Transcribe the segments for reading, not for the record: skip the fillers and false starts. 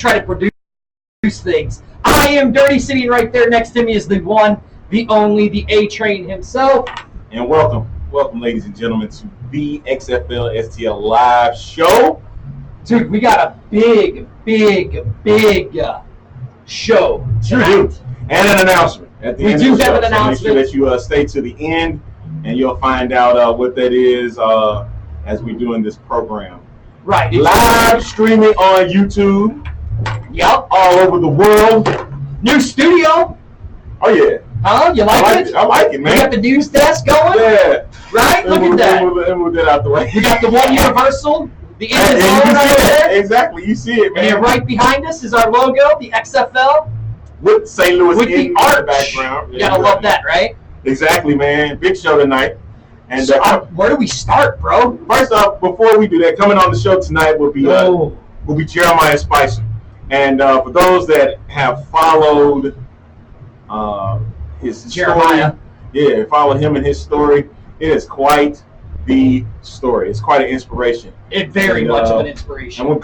try to produce things. I am Dirty. Sitting right there next to me is the one, the only, the A-Train himself. And welcome, ladies and gentlemen, to the XFL STL Live Show. Dude, we got a big show tonight. And an announcement at the end. We do of the have show. an announcement. So make sure that you stay to the end, and you'll find out what that is as we doing this program. Right. Live streaming on YouTube. Yep. All over the world. New studio. Oh yeah. Huh? You like it? I like it, man. We got the news desk going. Yeah. Right? Look at that. And we'll get out the way. We got the one Universal. The end is and right there. Exactly. You see it, man. And right behind us is our logo, the XFL. With St. Louis with in the arch. background. You gotta love that, right? Exactly, man. Big show tonight. And so, where do we start, bro? First off, before we do that, coming on the show tonight will be Jeremiah Spicer. And for those that have followed his Jeremiah. story, follow him and his story, it is quite the story. It's quite an inspiration. It very much of an inspiration. And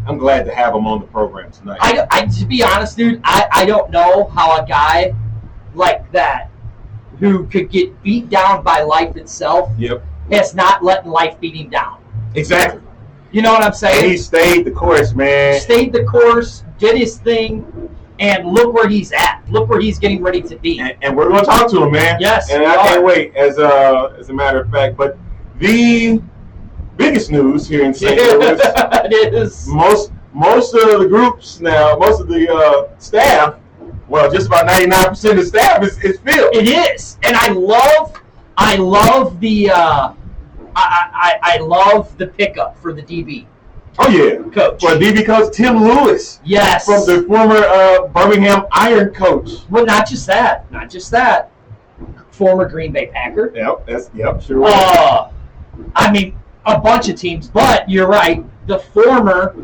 I'm glad to have him on the program tonight. I to be honest, dude, I don't know how a guy like that who could get beat down by life itself has not let life beat him down. Exactly. You know what I'm saying? And he stayed the course, man. Stayed the course, did his thing, and look where he's at. Look where he's getting ready to be. And we're going to talk to him, man. Yes, and I can't wait, as a matter of fact. But the biggest news here in St. Louis, it is. Most of the groups now, most of the staff, well, just about 99% of the staff is filled. It is, and I love the I love the pickup for the DB. Oh yeah, coach. For DB coach Tim Lewis. Yes, from the former Birmingham Iron coach. Well, not just that. Former Green Bay Packer. Yep, sure was. I mean, a bunch of teams, but you're right. The former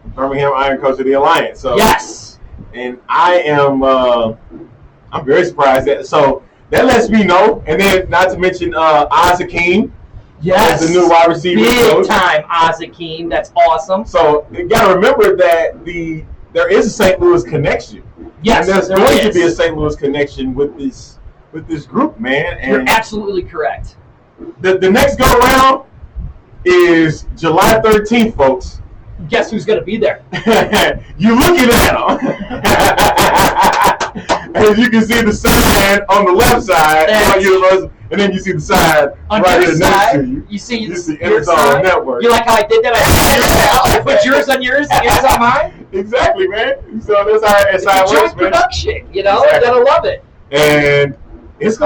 Birmingham Iron coach of the Alliance. So yes, and I am I'm very surprised so that lets me know. And then not to mention Oz Hakeem. Yes, the new wide receiver coach. Big time Oz Hakeem. That's awesome. So you got to remember that there is a St. Louis connection. Yes, and there's going to be a St. Louis connection with this group, man. And you're absolutely correct. The next go around is July 13th, folks. Guess who's going to be there? You're looking at them. As you can see the sign on the left side, and then you see the sign on right your next side. to you. You see your side. Network. You like how I did that? I put yours on yours, yours on mine. Exactly, man. So that's how it works, man. Production, you know, exactly. I gotta love it. And this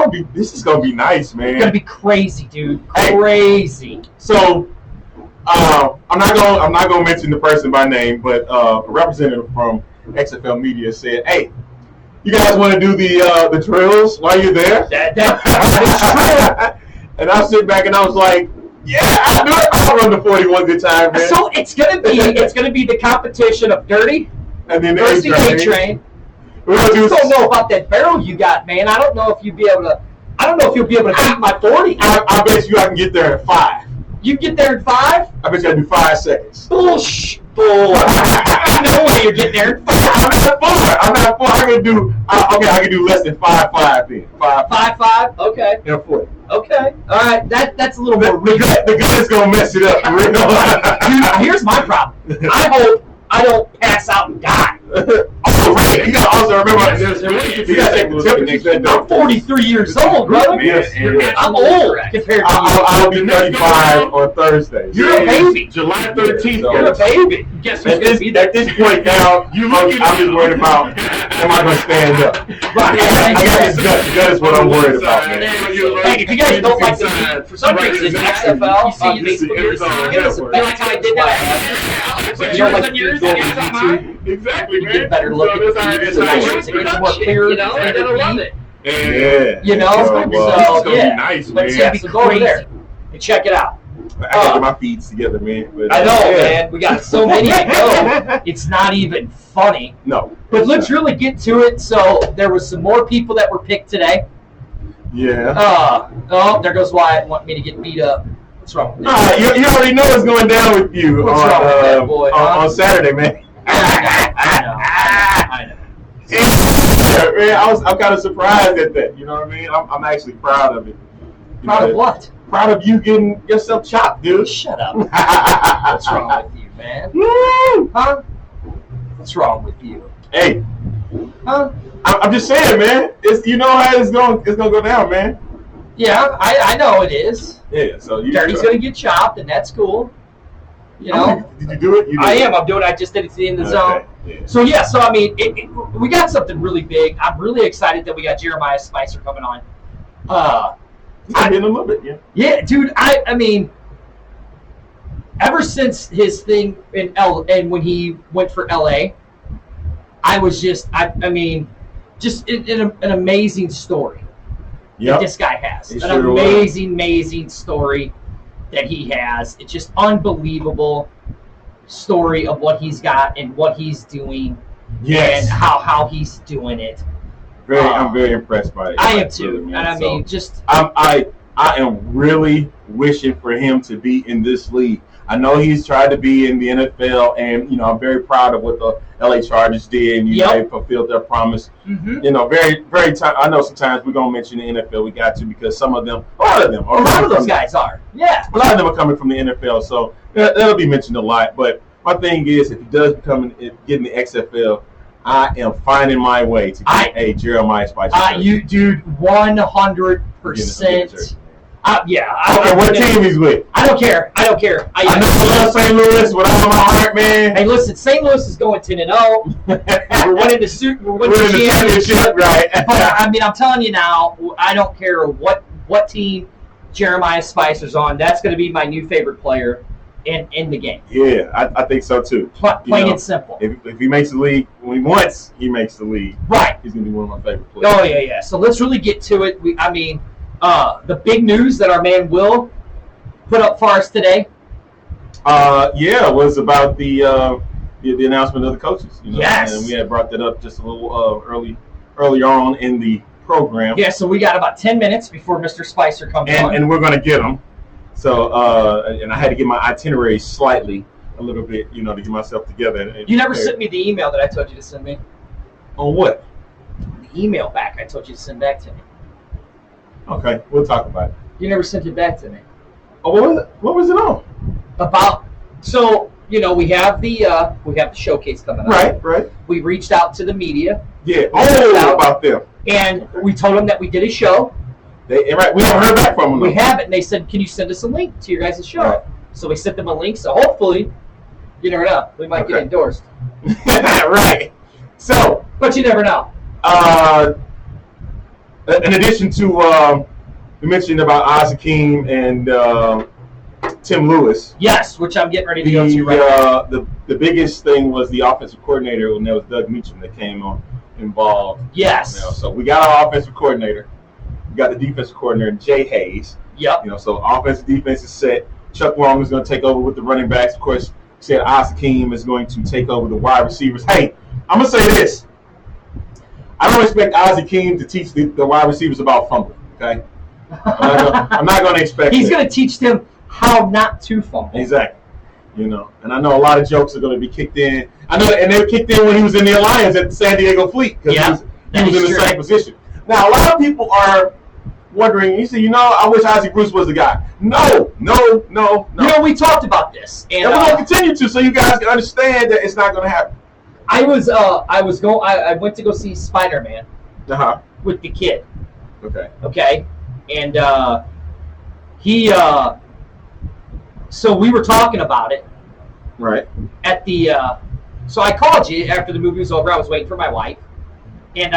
is gonna be nice, man. It's gonna be crazy, dude. Crazy. Hey. So I'm not gonna mention the person by name, but a representative from XFL Media said, "Hey, you guys want to do the drills while you're there?" That is true. And I sit back and I was like, "Yeah, I'll do it. I'll run the 41 good time, man." So it's gonna be the competition of Dirty and then versus the A-Train. I just don't know about that barrel you got, man. I don't know if you'll be able to beat my 40. I bet you I can get there in 5. You get there in 5? I bet you I can do 5 seconds. Bullshit. No way you're getting there in 5. I'm not 4. I can do less than 5.5 then. 5.5. Okay. And 40. Okay. All right. That's a little more. The guy's gonna mess it up. Dude, here's my problem. I hope I don't pass out and die. Oh, right. You gotta also remember, I'm 43 years old, brother. I'm old compared to you. I'll be 35 on Thursday. You're a baby. July 13th. You're a baby. Guess who's going to be there? At this point now, I'm just worried about, am I going to stand up? Right. That is what I'm worried about, man. Hey, if you guys don't like the feed, for some reason, XFL on Facebook, give us a bit like how I did that. But you don't like yours on mine? Exactly, man. You get better look at the it's more clear, you know, and I love it. Yeah. You know, so it's gonna yeah. be nice, but man. Yeah, so go over there and check it out. I gotta get my feeds together, man. But, I know, man. We got so many to go. It's not even funny. No. But let's really get to it. So there was some more people that were picked today. Yeah. Oh, there goes Wyatt. Want me to get beat up. What's wrong with that? You already know what's going down with you What's wrong with that boy, on Saturday, man. I know. Yeah, man, I'm kind of surprised at that. You know what I mean? I'm actually proud of it. Proud of what? Proud of you getting yourself chopped, dude. Shut up. What's wrong with you, man? Huh? What's wrong with you? Hey. Huh? I'm just saying, man. You know how it's gonna go down, man. Yeah, I know it is. Yeah, so Dirty's gonna get chopped, and that's cool. You know. Did you do it? I am. I'm doing it. I just did it to the end of the zone. Yeah. So yeah. So I mean, we got something really big. I'm really excited that we got Jeremiah Spicer coming on. I did a little bit, yeah. Yeah, dude. I mean, ever since his thing in and when he went for LA, I was just I mean, just an amazing story. That this guy has an amazing story that he has. It's just unbelievable story of what he's got and what he's doing, and how he's doing it. I'm very impressed by it. I am too, and I mean, just I am really wishing for him to be in this league. I know he's tried to be in the NFL, and I'm very proud of what the LA Chargers did. And they fulfilled their promise. Mm-hmm. Very, very. I know sometimes we're gonna mention the NFL. We got to because a lot of those guys are. Yeah, a lot of them are coming from the NFL, so that'll be mentioned a lot. But my thing is, if he does get in the XFL, I am finding my way to get a Jeremiah Spicer. You dude, 100%. Yeah. I don't care what team he's with. I don't care. I know I love St. Louis with all my heart, man. Hey, listen, St. Louis is going 10-0. We're winning the championship, right? But I mean, I'm telling you now, I don't care what team Jeremiah Spicer's on. That's going to be my new favorite player in the game. Yeah, I think so too. Plain and simple. If he makes the league when he wants, he makes the league. Right. He's going to be one of my favorite players. Oh yeah. So let's really get to it. The big news that our man Will put up for us today. Was about the announcement of the coaches. Yes. And we had brought that up just a little earlier on in the program. Yeah, so we got about 10 minutes before Mr. Spicer comes on. And we're going to get him. So, and I had to get my itinerary a little bit, to get myself together. You never sent me the email that I told you to send me. On what? The email back I told you to send back to me. Okay, we'll talk about it. You never sent it back to me. Oh, what was it on? We have the showcase coming up. Right. We reached out to the media. Yeah. About them. And we told them that we did a show. We haven't heard back from them. We haven't. And they said, "Can you send us a link to your guys' show?" Right. So we sent them a link. So hopefully, you never know, we might get endorsed. Right. So, but you never know. In addition to, we mentioned about Akeem and Tim Lewis. Yes, which I'm getting ready to go to right now. The biggest thing was the offensive coordinator, and that was Doug Meacham that came involved. Yes. So we got our offensive coordinator. We got the defensive coordinator, Jay Hayes. Yep. So offensive defense is set. Chuck Long is going to take over with the running backs. Of course, said Akeem is going to take over the wide receivers. Hey, I'm going to say this. I don't expect Akeem to teach the wide receivers about fumbling, okay? I'm not going to expect He's going to teach them how not to fumble. Exactly. And I know a lot of jokes are going to be kicked in. I know, and they were kicked in when he was in the Alliance at the San Diego Fleet because he was in the same position. Now, a lot of people are wondering, you say, I wish Isaac Bruce was the guy. No. We talked about this. And we're going to continue to so you guys can understand that it's not going to happen. I went to go see Spider-Man with the kid. Okay. And so we were talking about it. Right. At the so I called you after the movie was over. I was waiting for my wife. And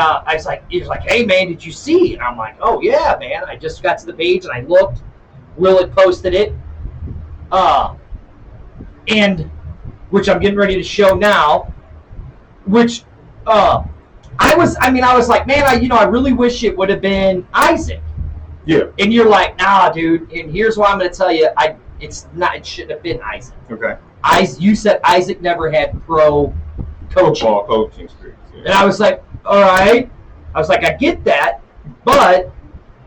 he was like, "Hey man, did you see?" And I'm like, "Oh yeah, man. I just got to the page and I looked. Will had posted it. And which I'm getting ready to show now. Which I was like, man, I really wish it would have been Isaac. Yeah. And you're like, nah, dude. And here's why I'm going to tell you, it shouldn't have been Isaac. Okay. You said Isaac never had pro coaching. Football coaching experience. Yeah. And I was like, all right. I was like, I get that, but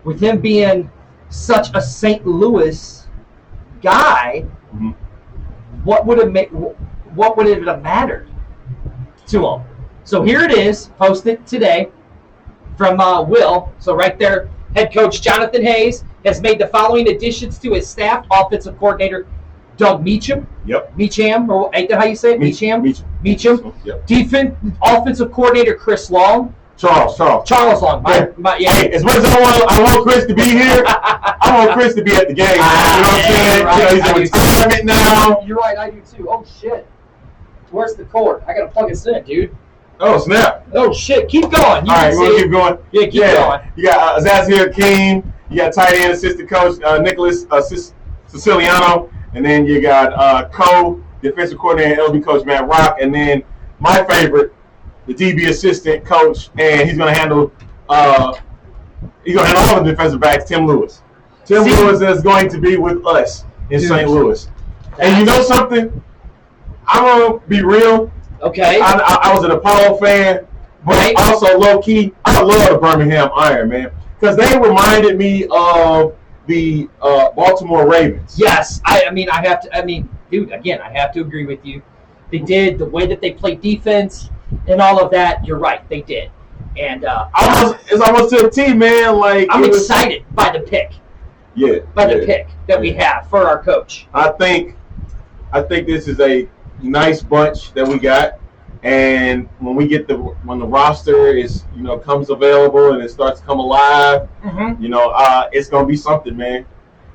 with him being such a St. Louis guy, what would it have mattered? to them. So here it is, posted today from Will. So right there, head coach Jonathan Hayes has made the following additions to his staff. Offensive coordinator Doug Meacham. Yep. Meacham, or ain't that how you say it? Meacham. Yep. Offensive coordinator Chris Long. Charles Long. Yeah. Hey, as much as I want Chris to be here, I want Chris to be at the game. You know what I'm saying? Right. He's in retirement now. You're right, I do too. Oh shit. Where's the cord? I gotta plug this in, dude. Oh snap! Oh shit! Keep going. All right, we'll keep going. Yeah, keep going. You got Zazir King. You got tight end assistant coach Nicholas Siciliano, and then you got defensive coordinator LB coach Matt Rock, and then my favorite, the DB assistant coach, and he's gonna handle all the defensive backs. Tim Lewis. Lewis is going to be with us in St. Louis. And you know something? I'm gonna be real. Okay. I was an Apollo fan, but also low key, I love the Birmingham Iron, man, because they reminded me of the Baltimore Ravens. Yes, I have to. Dude, again, I have to agree with you. They did the way that they played defense and all of that. You're right, they did. And it's almost to the team, man. Like I'm excited by the pick. Yeah. The pick that we have for our coach. I think this is a nice bunch that we got, and when the roster is comes available and it starts to come alive, it's gonna be something, man.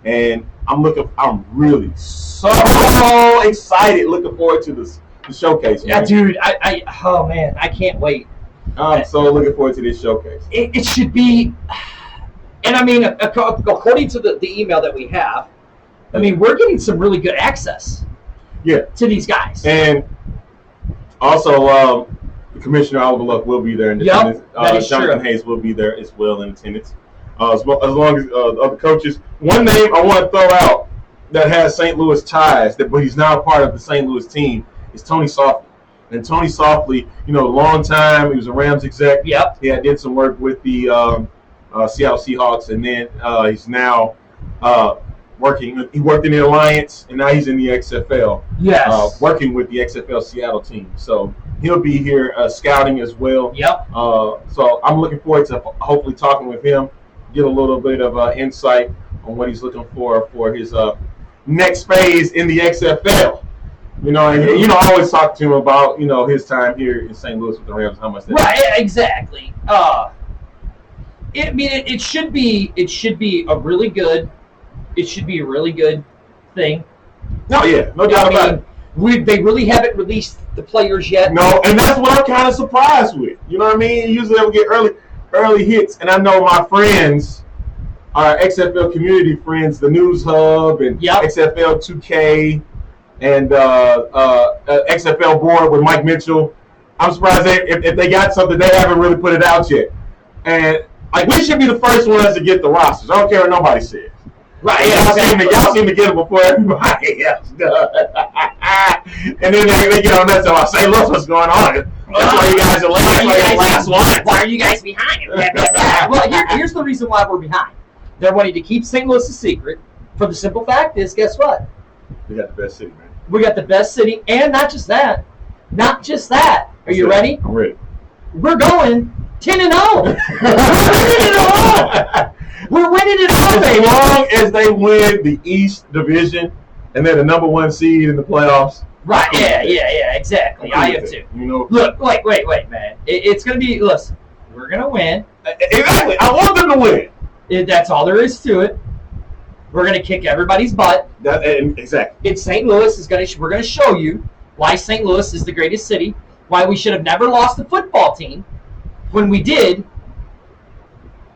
And I'm really so excited, looking forward to the showcase, man. Yeah, dude, oh man, I can't wait. I'm so looking forward to this showcase. It should be, and according to the email that we have, we're getting some really good access. Yeah. To these guys. And also, the Commissioner Oliver Luck will be there in attendance. That is Jonathan true. Hayes will be there as well in attendance. As long as the other coaches. One name I want to throw out that has St. Louis ties, but he's now a part of the St. Louis team, is Tony Softly. And Tony Softly, long time, he was a Rams exec. Yep. He did some work with the Seattle Seahawks, and then he's now working. He worked in the Alliance, and now he's in the XFL. Yes. Working with the XFL Seattle team. So he'll be here scouting as well. Yep. So I'm looking forward to hopefully talking with him, get a little bit of insight on what he's looking for his next phase in the XFL. I always talk to him about his time here in St. Louis with the Rams, how much that. Right. Exactly. It should be a really good. It should be a really good thing. No doubt about it. They really haven't released the players yet. No, and that's what I'm kind of surprised with. You know what I mean? Usually we get early hits, and I know my friends, our XFL community friends, the News Hub and XFL 2K and XFL board with Mike Mitchell. I'm surprised if they got something, they haven't really put it out yet. And we should be the first ones to get the rosters. I don't care what nobody says. Right, y'all seem to get it before everybody else does. And then they get on that, so I say, look, what's going on? That's why you guys are last one. Why are you guys behind? Well, here's the reason why we're behind. They're wanting to keep St. Louis a secret. For the simple fact is, guess what? We got the best city, man. We got the best city, and not just that. Are you ready? I'm ready. We're going 10-0. We're winning it all, baby. As long as they win the East Division and they're the number one seed in the playoffs. Right, yeah, exactly. I have to. Look, wait, man. It's going to be, listen, we're going to win. Exactly. I want them to win. That's all there is to it. We're going to kick everybody's butt. Exactly. It's St. Louis. We're going to show you why St. Louis is the greatest city, why we should have never lost a football team when we did.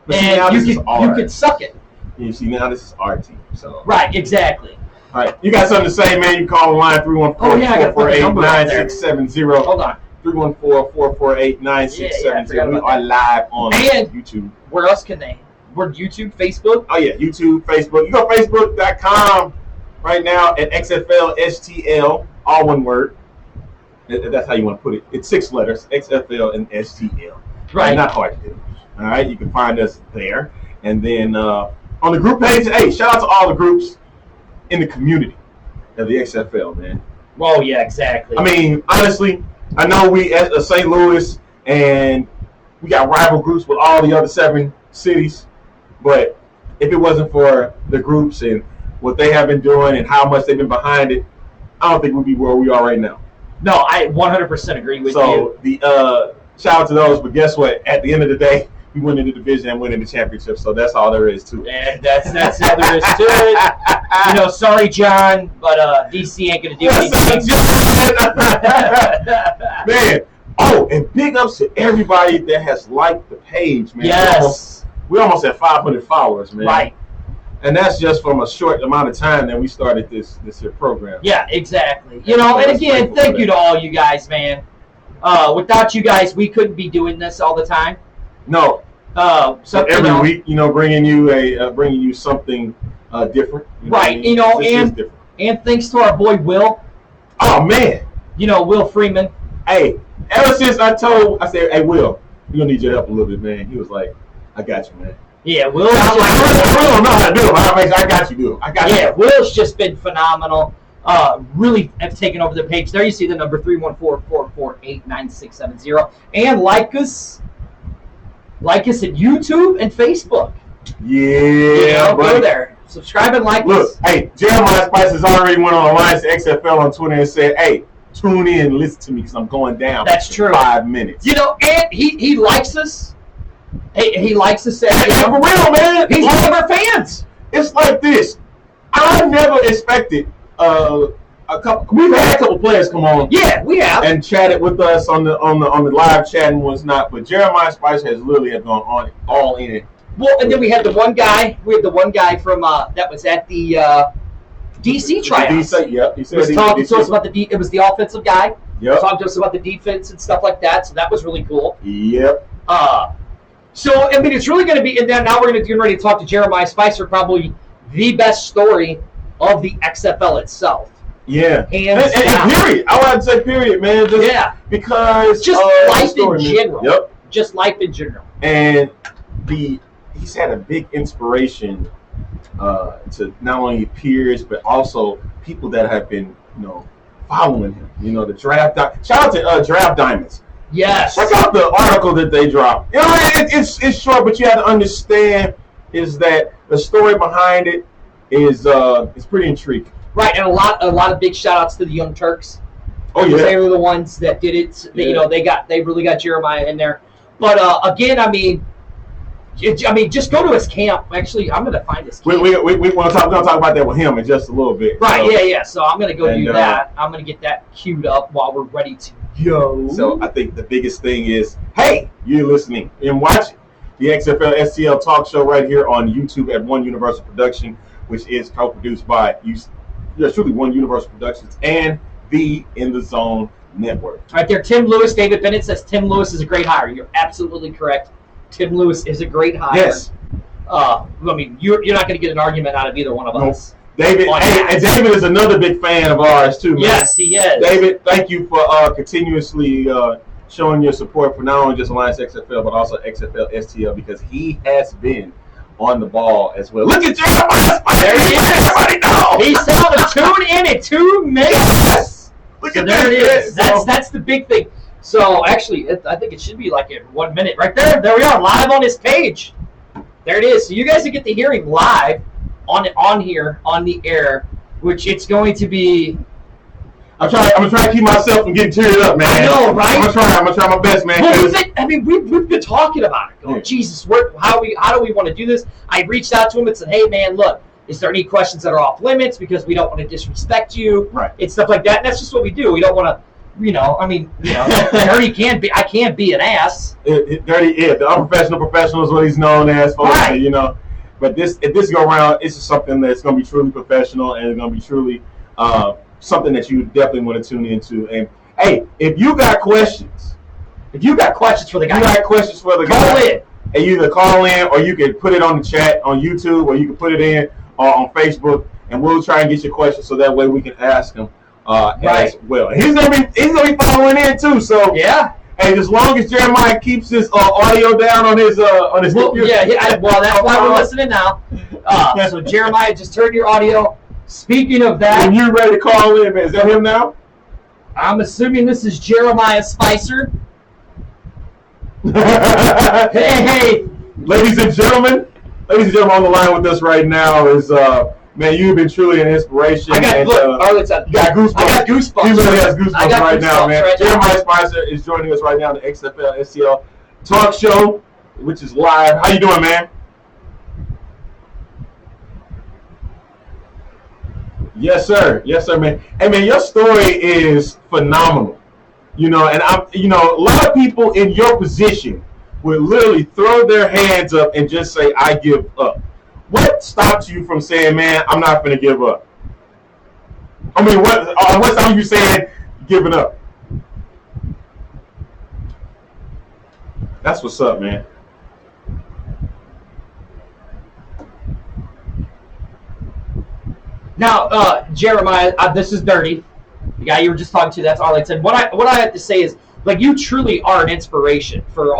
But and you could suck it. You see, now this is our team. So. Right, exactly. All right, you got something to say, man? You call the line 314-448-9670. Hold on. 314-448-9670. We are live on YouTube. Where else can they? We're YouTube, Facebook? Oh, yeah, YouTube, Facebook. You go Facebook.com right now at XFL STL, all one word. That's how you want to put it. It's 6 letters, XFL and STL. Right. Not hard to do. All right, you can find us there. And then on the group page, hey, shout out to all the groups in the community of the XFL, man. Oh, yeah, exactly. I mean, honestly, I know we at St. Louis and we got rival groups with all the other 7 cities, but if it wasn't for the groups and what they have been doing and how much they've been behind it, I don't think we'd be where we are right now. No, I 100% agree with you. So the shout out to those, but guess what? At the end of the day, we win in the division and win in the championship. So that's all there is to it. And that's all there is to it. Sorry, John, but DC ain't gonna do anything. Man, and big ups to everybody that has liked the page, man. Yes, we almost at 500 followers, man. Right. And that's just from a short amount of time that we started this here program. Yeah, exactly. And again, thank you to all you guys, man. Without you guys, we couldn't be doing this all the time. No. So every week, bringing you something different. Right. And thanks to our boy Will. Oh man. Will Freeman. Hey, ever since I said, hey Will, we're gonna need your help a little bit, man. He was like, I got you, man. Yeah, Will. I don't know how to do it. I got you, dude. I got you. Yeah, Will's just been phenomenal. Really have taken over the page. There you see the number 314-448-9670. And like us at YouTube and Facebook. Yeah, go there. Subscribe and like us. Look, hey, Jeremiah Spice has already went on Alliance to XFL on Twitter and said, hey, tune in and listen to me because I'm going down. That's true. 5 minutes. And he likes us. He likes us. For real, man. He's one of our fans. It's like this. I never expected we've had a couple players come on. Yeah, we have. And chatted with us on the live chat and whatnot. But Jeremiah Spice has literally gone all in. Well, and then we had the one guy. From that was at the DC tryouts. Yep. He said was talking to us about it was the offensive guy. Yep. Talking to us about the defense and stuff like that. So that was really cool. Yep. So it's really going to be. And then now we're going to get ready to talk to Jeremiah Spicer, probably the best story of the XFL itself. Yeah. And period. I would say period, man. Because life in general. Yep. Just life in general. And he's had a big inspiration to not only peers but also people that have been following him. The draft. Shout out to Draft Diamonds. Yes. Check out the article that they dropped. It's short, but you have to understand is that the story behind it is pretty intriguing. Right, and a lot of big shout outs to the Young Turks. Oh yeah, they were the ones that did it. They really got Jeremiah in there. But again, just go to his camp. Actually, I'm going to find his camp. We want to talk about that with him in just a little bit. Right, yeah. So I'm going to go do that. I'm going to get that queued up while we're ready to go. So I think the biggest thing is, hey, you're listening and watching the XFL STL Talk Show right here on YouTube at One Universal Production, which is co-produced by truly One Universal Productions and the In the Zone Network. Right there, Tim Lewis. David Bennett says Tim Lewis is a great hire. You're absolutely correct. Tim Lewis is a great hire. Yes. You're not going to get an argument out of either one of us. David, and David is another big fan of ours too, man. Yes, he is. David, thank you for continuously showing your support for not only just Alliance XFL but also XFL STL because he has been on the ball as well. Look at Jeremiah. There he is. Everybody know. He saw the tune in at 2 minutes. Yes. Look at there it is. That's the big thing. So actually, I think it should be like at 1 minute right there. There we are, live on his page. There it is. So you guys will get to hear him live on here on the air, which it's going to be. I'm gonna try to keep myself from getting teared up, man. I know, right? I'm gonna try my best, man. Well, we've been talking about it. Oh, Jesus, how do we want to do this? I reached out to him and said, hey, man, look, is there any questions that are off limits because we don't want to disrespect you, right? And stuff like that. And that's just what we do. We don't want to. Dirty can't be. I can't be an ass. The unprofessional professional is what he's known as, folks. Right. But if this go around, it's just something that's going to be truly professional and it's going to be truly something that you definitely want to tune into. And hey, if you got questions for the guy, call in. And you either call in or you can put it on the chat on YouTube or you can put it in on Facebook, and we'll try and get your questions so that way we can ask them. As well. And he's gonna be following in too. So yeah. And as long as Jeremiah keeps his audio down on his computer. That's why we're listening now. So Jeremiah, just turn your audio. Speaking of that, when you're ready to call in, man, is that him now? I'm assuming this is Jeremiah Spicer. Hey. Ladies and gentlemen, on the line with us right now is man, you've been truly an inspiration. I got and, goosebumps. You got goosebumps. I got goosebumps. He really has goosebumps right now, man. Right Jeremiah Spicer is joining us right now on the XFL STL Talk Show, which is live. How you doing, man? Yes, sir, man. Hey, man, your story is phenomenal. You know, and a lot of people in your position would literally throw their hands up and just say, "I give up." What stopped you from saying, "Man, I'm not going to give up"? I mean, what stopped you saying giving up? That's what's up, man. Now, Jeremiah, this is Dirty, the guy you were just talking to. That's Arlington. What I have to say is, like, you truly are an inspiration for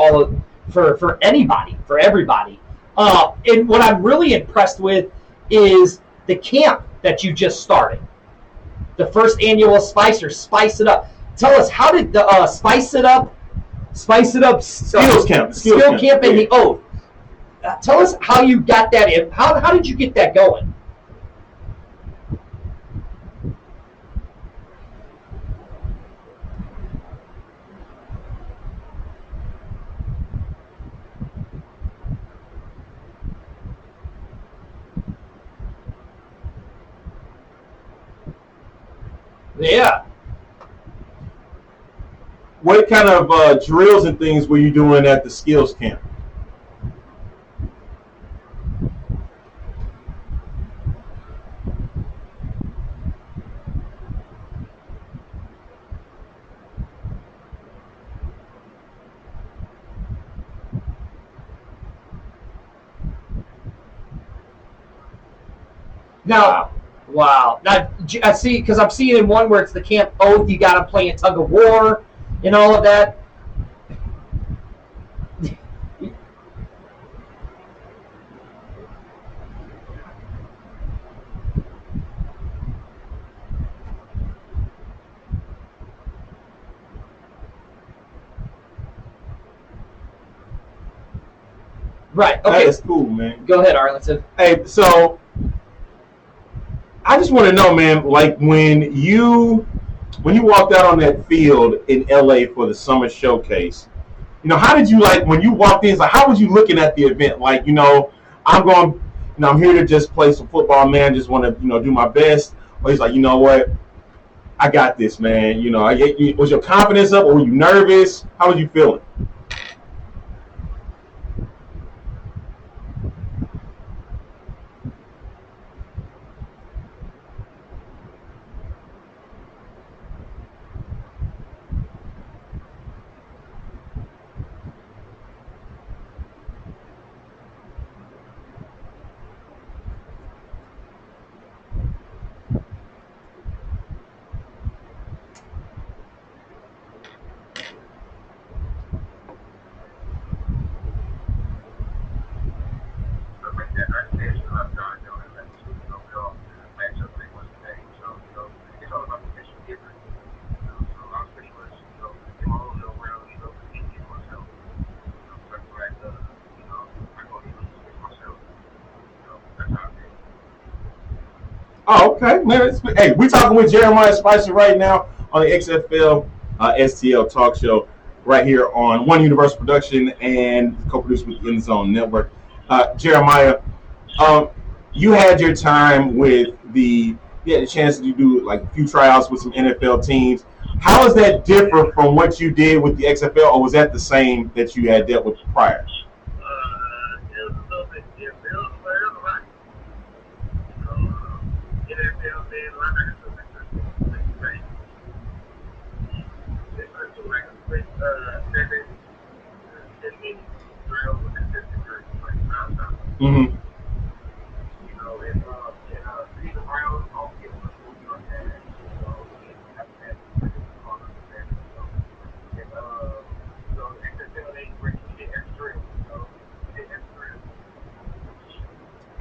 for anybody, for everybody. And what I'm really impressed with is the camp that you just started. The first annual Spicer, Spice It Up. Tell us, how did the Spice It Up Skills Camp, Skill Camp and the Oath. Tell us how you got that in. How did you get that going? Yeah. What kind of drills and things were you doing at the skills camp? Now, wow. Now, I see, because I'm seeing in one where it's the Camp Oath, you got to play a tug of war and all of that. Right. Okay. That's cool, man. Go ahead, Arlington. Hey, so I just want to know, man, like when you walked out on that field in LA for the summer showcase, how did you, like, when you walked in, like, how was you looking at the event? Like, I'm going, I'm here to just play some football, man. Just want to, do my best. Or he's like, you know what? I got this, man. Was your confidence up, or were you nervous? How was you feeling? Oh, okay, man. Hey, we're talking with Jeremiah Spicer right now on the XFL STL Talk Show right here on One Universal Production and co-produced with the In Zone Network. Jeremiah, you had your time with you had a chance to do like a few tryouts with some NFL teams. How is that different from what you did with the XFL, or was that the same that you had dealt with prior? Mm-hmm.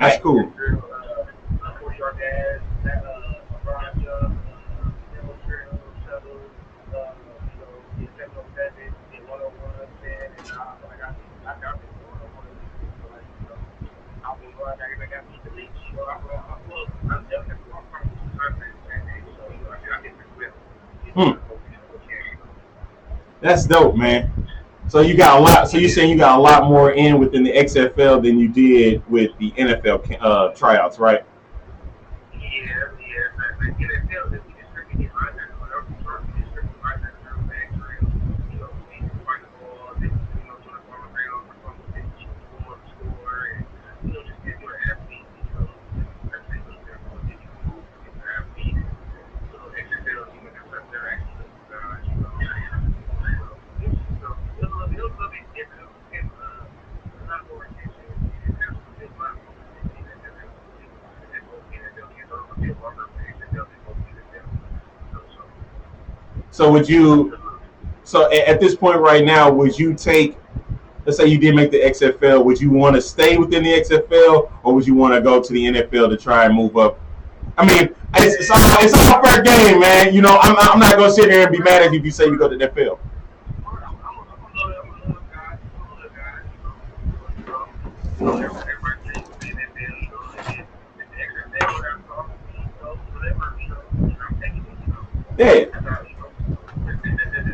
That's cool. Hmm. That's dope, man. So you got a lot. So you're saying you got a lot more in within the XFL than you did with the NFL tryouts, right? So would you? So at this point right now, would you take? Let's say you did make the XFL. Would you want to stay within the XFL, or would you want to go to the NFL to try and move up? I mean, it's all fair game, man. You know, I'm not gonna sit here and be mad at you if you say you go to the NFL. Yeah,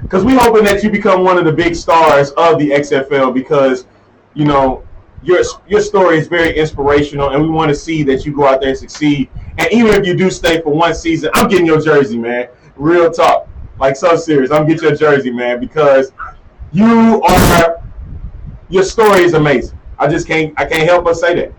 because we hoping that you become one of the big stars of the XFL because, you know, your story is very inspirational, and we want to see that you go out there and succeed. And even if you do stay for one season, I'm getting your jersey, man. Real talk, like so serious. I'm getting your jersey, man, because you are your story is amazing. I can't help but say that.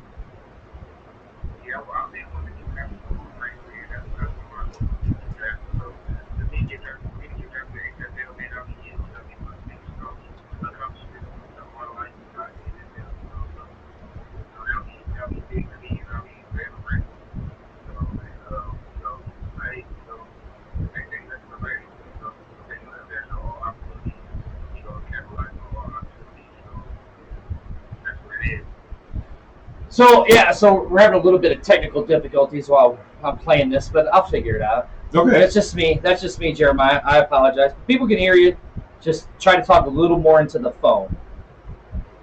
So yeah, so we're having a little bit of technical difficulties while I'm playing this, but I'll figure it out. Okay. That's just me. That's just me, Jeremiah. I apologize. People can hear you. Just try to talk a little more into the phone.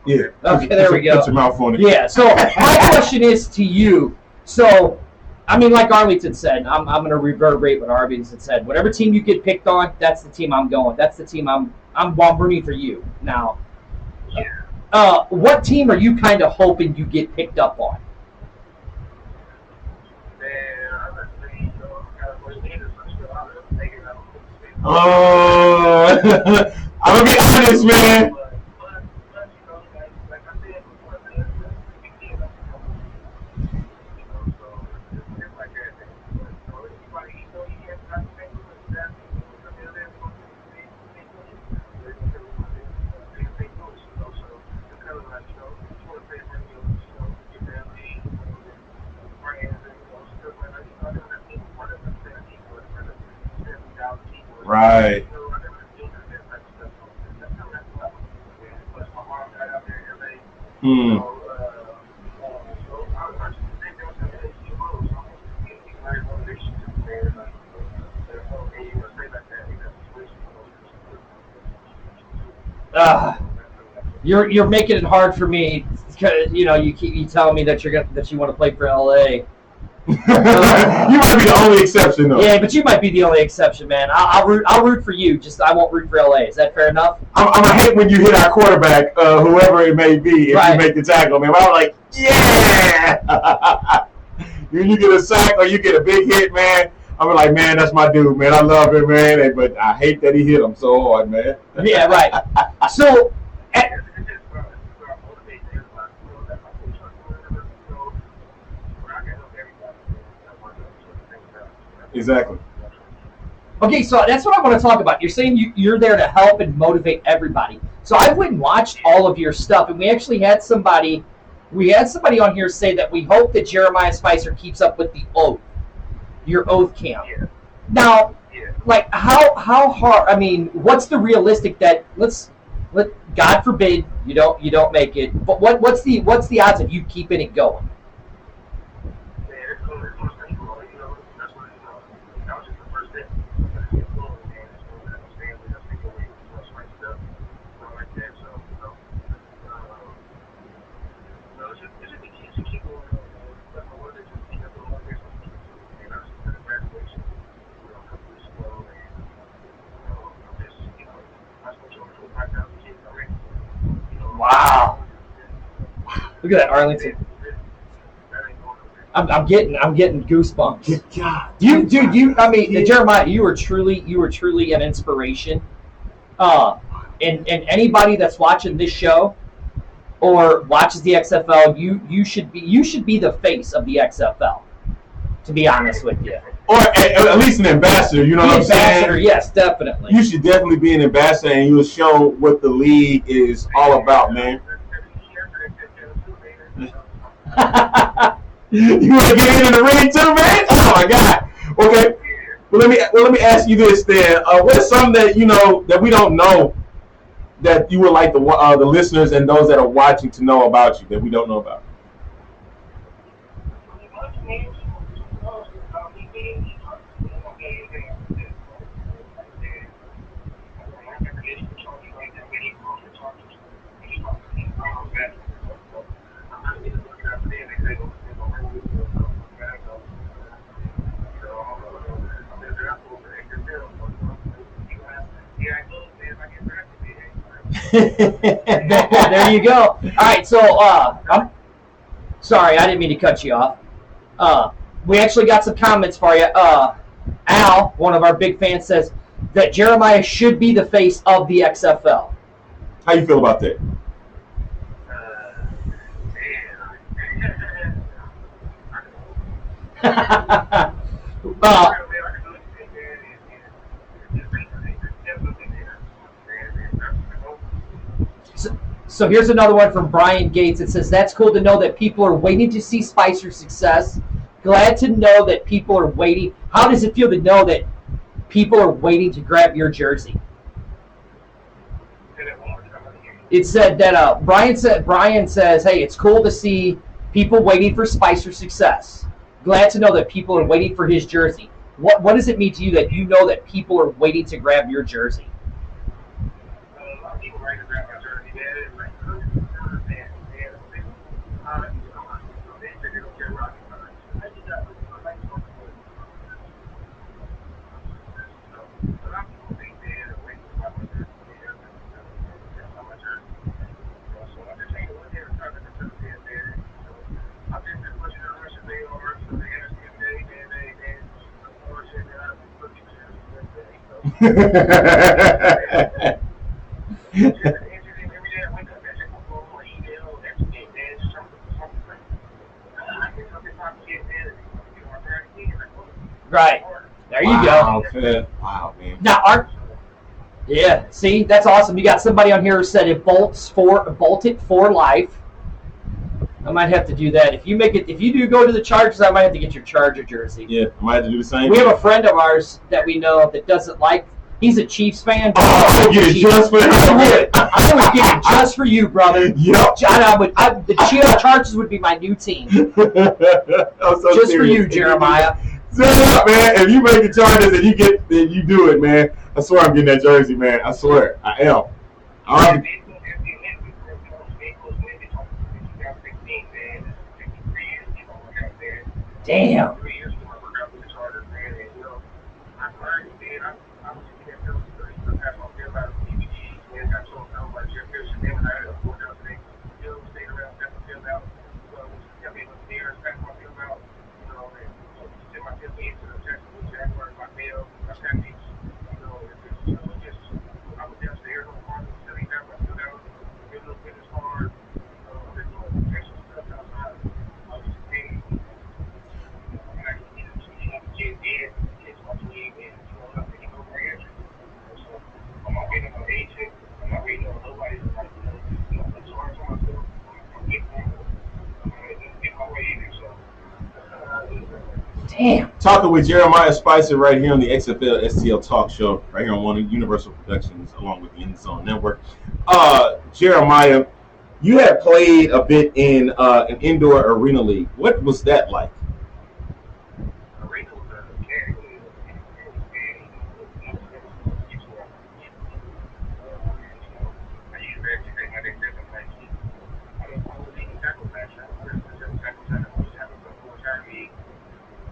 Yeah. Okay, there we go. Put your mouth on it. Yeah. So my question is to you. So, I mean, like Arlington said, I'm going to reverberate what Arlington said. Whatever team you get picked on, that's the team I'm going. That's the team I'm rooting for you now. What team are you kind of hoping you get picked up on? Oh, I'm gonna be honest, man. Right. Hmm. You're making it hard for me. You know, you telling me that that you want to play for LA. You might be the only exception, though. Yeah, but you might be the only exception, man. I'll root for you. Just I won't root for LA. Is that fair enough? I'm gonna hate when you hit our quarterback, whoever it may be, if Right. you make the tackle, man. But I'm like, yeah. You get a sack or you get a big hit, man. I'm like, man, that's my dude, man. I love him, man. But I hate that he hit him so hard, man. Yeah, right. So. Exactly. Okay, so that's what I want to talk about. You're saying you're there to help and motivate everybody. So I went and watched all of your stuff, and we actually had somebody on here say that we hope that Jeremiah Spicer keeps up with the oath, your oath camp. Yeah. Now, Yeah. like how hard? I mean, what's the realistic that God forbid you don't make it, but what's the odds of you keeping it going? Look at that, Arlington. I'm getting goosebumps. God, Jeremiah, you were truly an inspiration. And anybody that's watching this show or watches the XFL, you should be the face of the XFL. To be honest with you, or at least an ambassador. You know what I'm saying? Yes, definitely. You should definitely be an ambassador, and you'll show what the league is all about, man. You want to get in the ring too, man? Oh my God. Okay. Well, let me ask you this then. What is something that we don't know that you would like the listeners and those that are watching to know about you that we don't know about? There you go. All right, so I'm sorry, I didn't mean to cut you off. We actually got some comments for you. Al, one of our big fans, says that Jeremiah should be the face of the XFL. How you feel about that? So here's another one from Brian Gates. It says, that's cool to know that people are waiting to see Spicer's success. Glad to know that people are waiting. How does it feel to know that people are waiting to grab your jersey? It said that Brian says, hey, it's cool to see people waiting for Spicer's success. Glad to know that people are waiting for his jersey. What does it mean to you that you know that people are waiting to grab your jersey? A lot of people waiting to grab my jersey, man. Right. There you go. go. Wow, man. Now, yeah, see, that's awesome. You got somebody on here who said it bolted for life. I might have to do that. If you do go to the Chargers, I might have to get your Charger jersey. Yeah, I might have to do the same. We have a friend of ours that we know that doesn't like. He's a Chiefs fan. Oh, I would get it just for him. I would get it just for you, brother. Yep. The Chargers would be my new team. I'm so just serious. for you, Jeremiah. Set it up, man. If you make the Chargers and you do it, man. I swear I'm getting that jersey, man. I swear. I am. All right. Damn. Damn. Talking with Jeremiah Spicer right here on the XFL STL Talk Show, right here on one of Universal Productions, along with the End Zone Network. Jeremiah, you had played a bit in an indoor arena league. What was that like?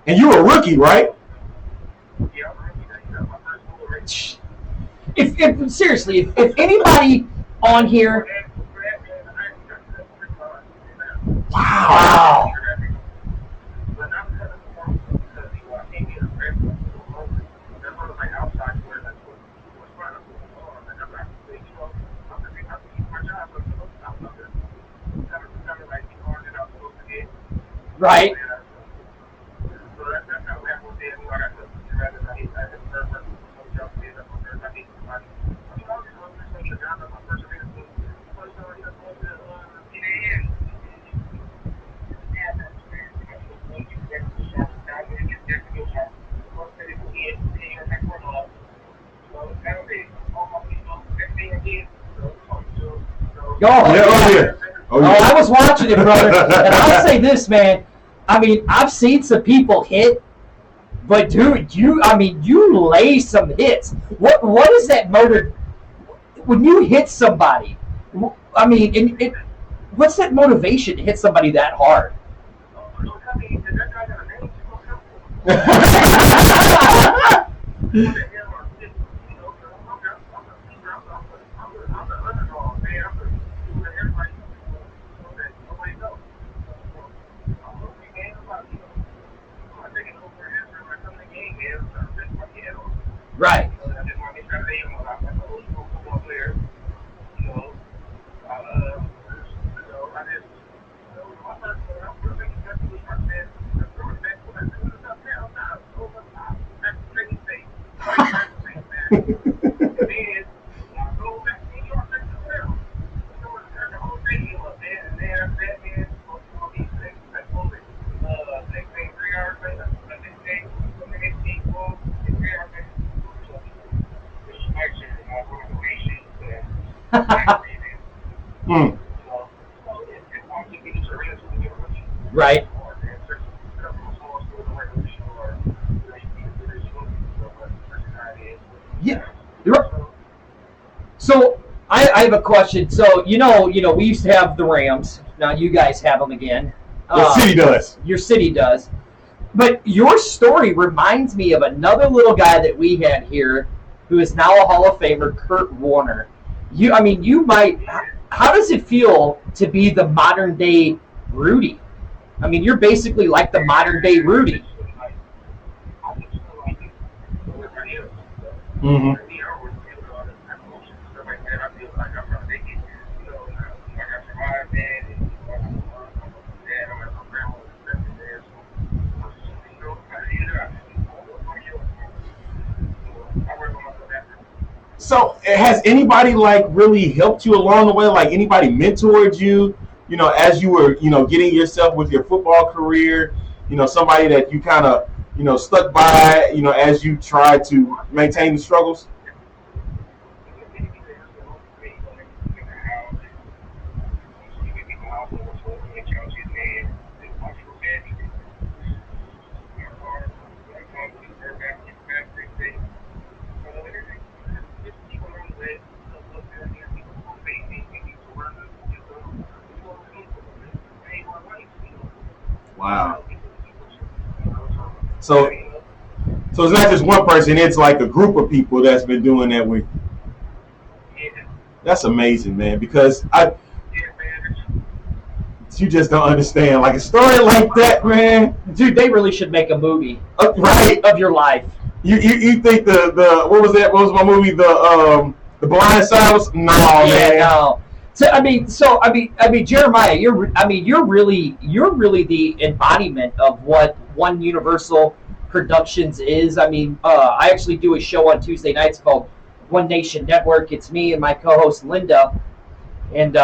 And you were a rookie, right? Seriously, if anybody on here, Wow. But not because of performance, because I came here to rest for a moment. That's sort of like outside where that's what's fun. I'm not I'm just have to keep my job. So I'm not just kind of like hard that I'm supposed to get. Right. So that's kind of what happened with them. I got to rather I had the first person who jumped in. That's my first I need somebody. I was just making a job. That's my first event. So first time I got to get in. Go ahead. Oh, Oh, I was watching it, brother. And I'll say this, man. I mean, I've seen some people hit, but dude, you lay some hits. What is that motive? When you hit somebody, I mean, what's that motivation to hit somebody that hard? Right. Right. Yeah. So I have a question. So we used to have the Rams. Now you guys have them again. The city does. Your city does. But your story reminds me of another little guy that we had here, who is now a Hall of Famer, Kurt Warner. You might. How does it feel to be the modern day Rudy? I mean, you're basically like the modern day Rudy. Mm-hmm. So, has anybody like really helped you along the way? Like anybody mentored you? As you were, getting yourself with your football career. Somebody that you kind of, stuck by. As you tried to maintain the struggles. Wow. So it's not just one person; it's like a group of people that's been doing that with you. That's amazing, man. Because you just don't understand. Like a story like that, man. Dude, they really should make a movie, right, of your life. You think the what was that? What was my movie? The Blind Side was man. No. Jeremiah, you're really the embodiment of what One Universal Productions is. I actually do a show on Tuesday nights called One Nation Network. It's me and my co-host Linda, and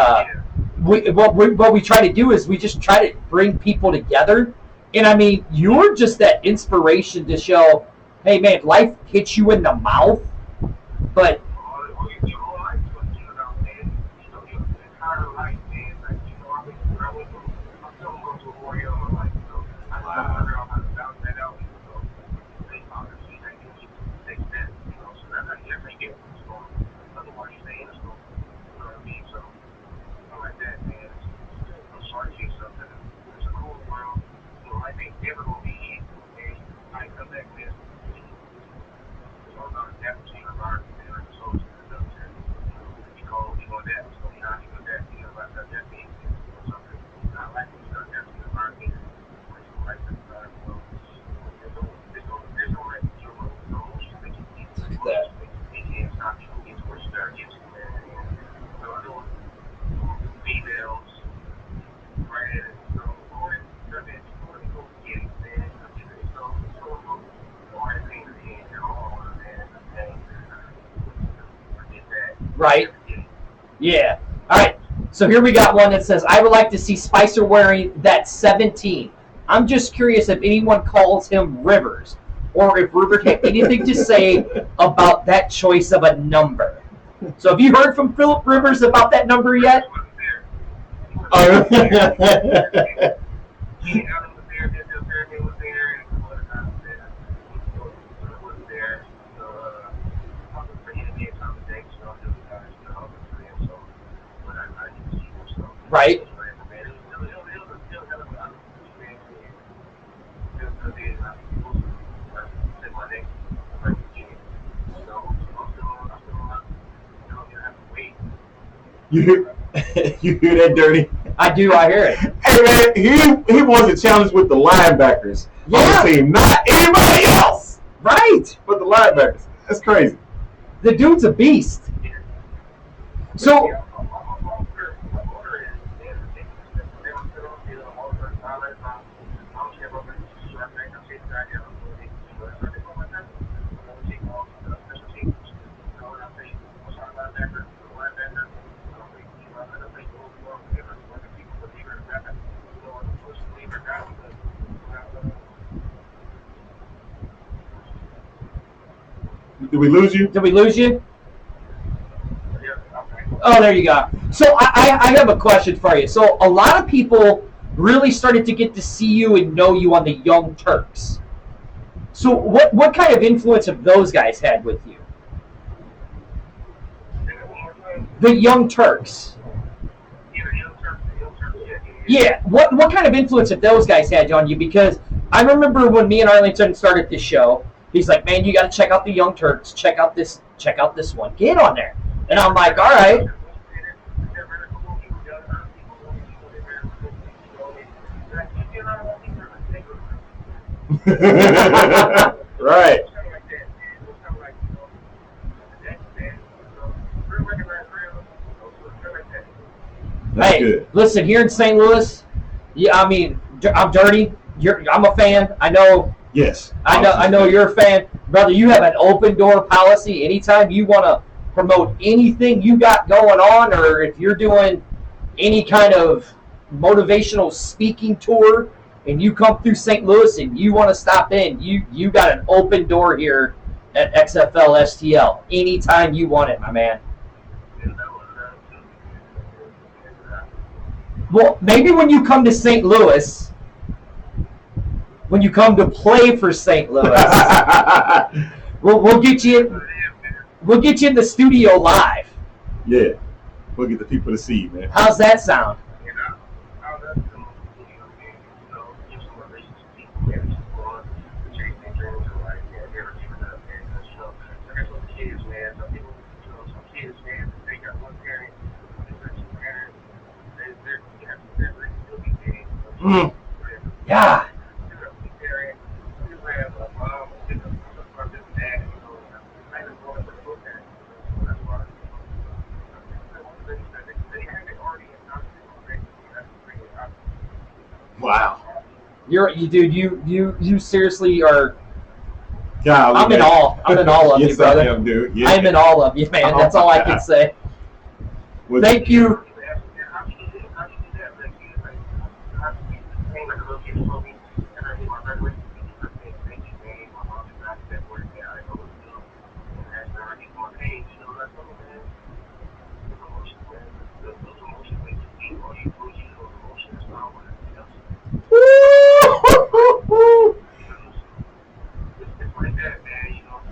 what we try to do is we just try to bring people together. And you're just that inspiration to show, hey man, life hits you in the mouth, but Right? Yeah. All right. So here we got one that says, I would like to see Spicer wearing that 17. I'm just curious if anyone calls him Rivers, or if Rivers had anything to say about that choice of a number. So have you heard from Philip Rivers about that number yet? Oh, Right. you hear that, Dirty? I do. I hear it. Hey man, he wants a challenge with the linebackers on Yeah. the team, not anybody else. Right. But the linebackers. That's crazy. The dude's a beast. So, Did we lose you? did we lose you? Oh, there you go. So I have a question for you. So a lot of people really started to get to see you and know you on the Young Turks. So what kind of influence have those guys had with you? The Young Turks. Yeah. What kind of influence have those guys had on you? Because I remember when me and Arlington started this show, he's like, man, you got to check out the Young Turks. Check out this one. Get on there. And I'm like, all right. Right. That's Hey, good. listen, here in St. Louis, yeah, I mean, I'm dirty. I'm a fan. I know. Yes. I know you're a fan, brother. You have an open door policy. Anytime you want to promote anything you got going on, or if you're doing any kind of motivational speaking tour, and you come through St. Louis and you want to stop in, you got an open door here at XFL STL. Anytime you want it, my man. Well, maybe when you come to St. Louis, when you come to play for St. Louis, we'll get you. We'll get you in the studio live. Yeah. We'll get the people to see you, man. How's that sound? Yeah. Wow. You seriously are. Golly, I'm in man. awe. I'm in awe of Yes, you, brother. I am, dude. Yeah. I'm in awe of you, man. That's all I can say. Well, Thank you.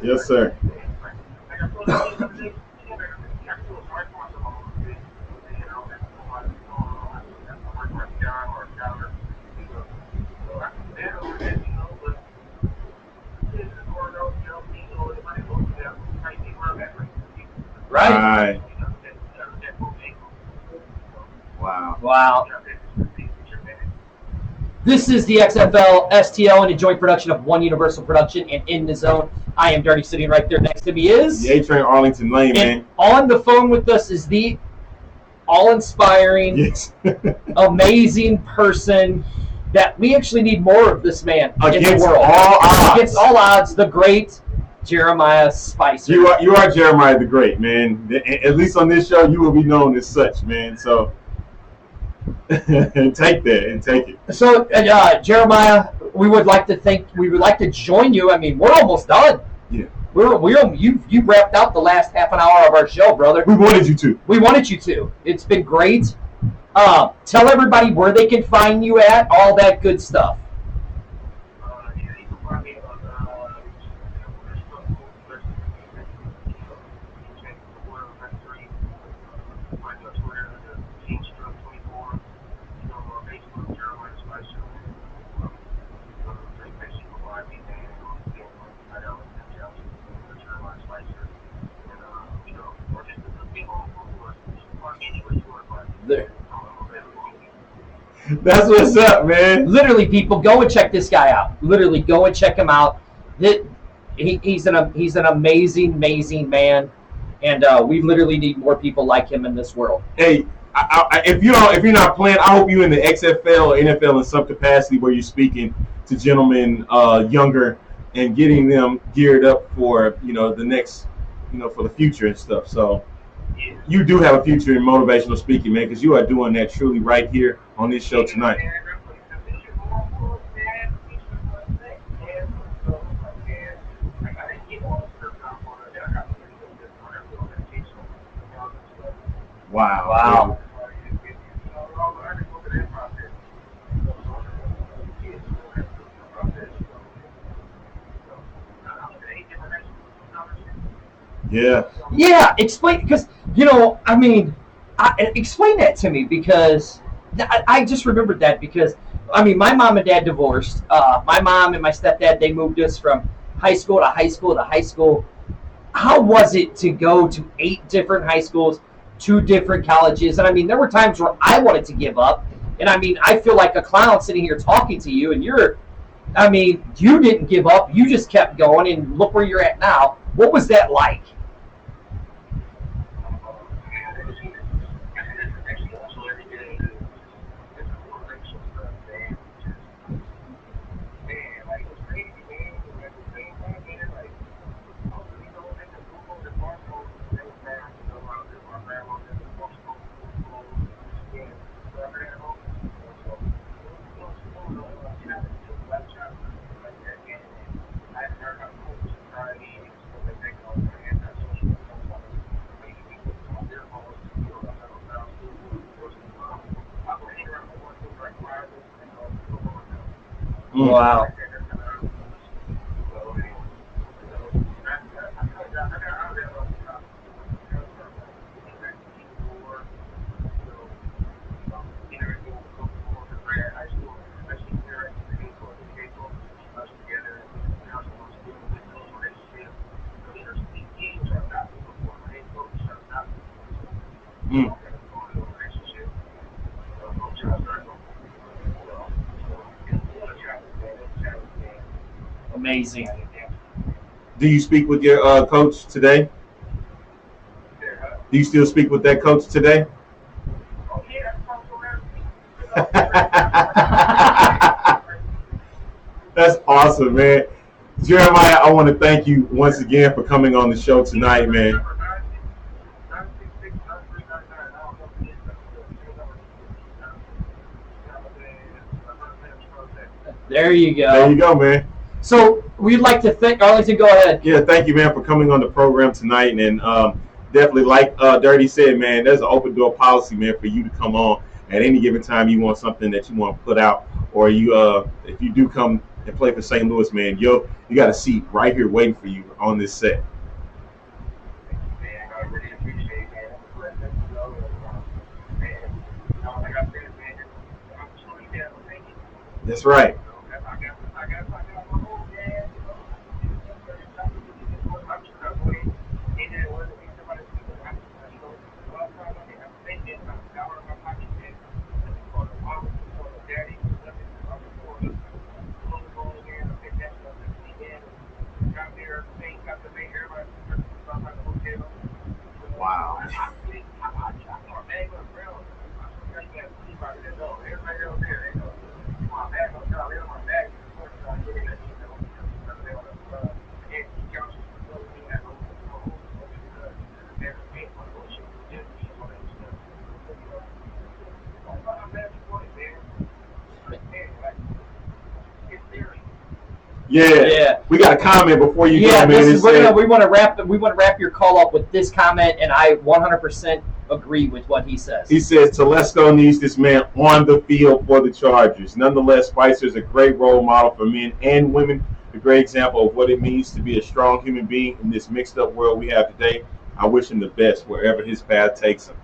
Yes, sir. Right. Wow. Wow. This is the XFL STL and a joint production of One Universal Production and In the Zone. I am Dirty. Sitting right there next to me is. The A-Train Arlington Lane, And man. on the phone with us is the all-inspiring, Yes. amazing person that we actually need more of this man in the Against world. all odds. Against all odds, the great Jeremiah Spicer. You are Jeremiah the Great, man. At least on this show, you will be known as such, man. So take that and take it. So Jeremiah, we would like to join you. I mean, we're almost done. Yeah. You wrapped out the last half an hour of our show, brother. We wanted you to. We wanted you to. It's been great. Tell everybody where they can find you at, all that good stuff. That's what's up, man. Literally, people, go and check this guy out. Literally, go and check him out. He's an amazing, amazing man, and we literally need more people like him in this world. Hey, if you're not playing, I hope you're in the XFL or NFL in some capacity where you're speaking to gentlemen younger and getting them geared up for the next for the future and stuff. So you do have a future in motivational speaking, man, because you are doing that truly right here on this show tonight. Wow. Yeah, explain, because explain that to me, because I just remembered that, because my mom and dad divorced. My mom and my stepdad, they moved us from high school to high school to high school. How was it to go to 8 different high schools, 2 different colleges? And there were times where I wanted to give up, and I feel like a clown sitting here talking to you, and you didn't give up. You just kept going, and look where you're at now. What was that like? Wow. Amazing. Do you speak with your coach today? Do you still speak with that coach today? That's awesome, man. Jeremiah, I want to thank you once again for coming on the show tonight, man. There you go. There you go, man. So we'd like to thank Arlington. Go ahead. Yeah, thank you, man, for coming on the program tonight. And definitely, like Dirty said, man, there's an open door policy, man, for you to come on at any given time you want something that you want to put out, or if you do come and play for St. Louis, man, you got a seat right here waiting for you on this set. That's right. Wow. Yeah. We got a comment before you Yeah, go, man. we want to wrap your call up with this comment, and I 100% agree with what he says. He says Telesco needs this man on the field for the Chargers. Nonetheless, Spicer is a great role model for men and women, a great example of what it means to be a strong human being in this mixed up world we have today. I wish him the best wherever his path takes him.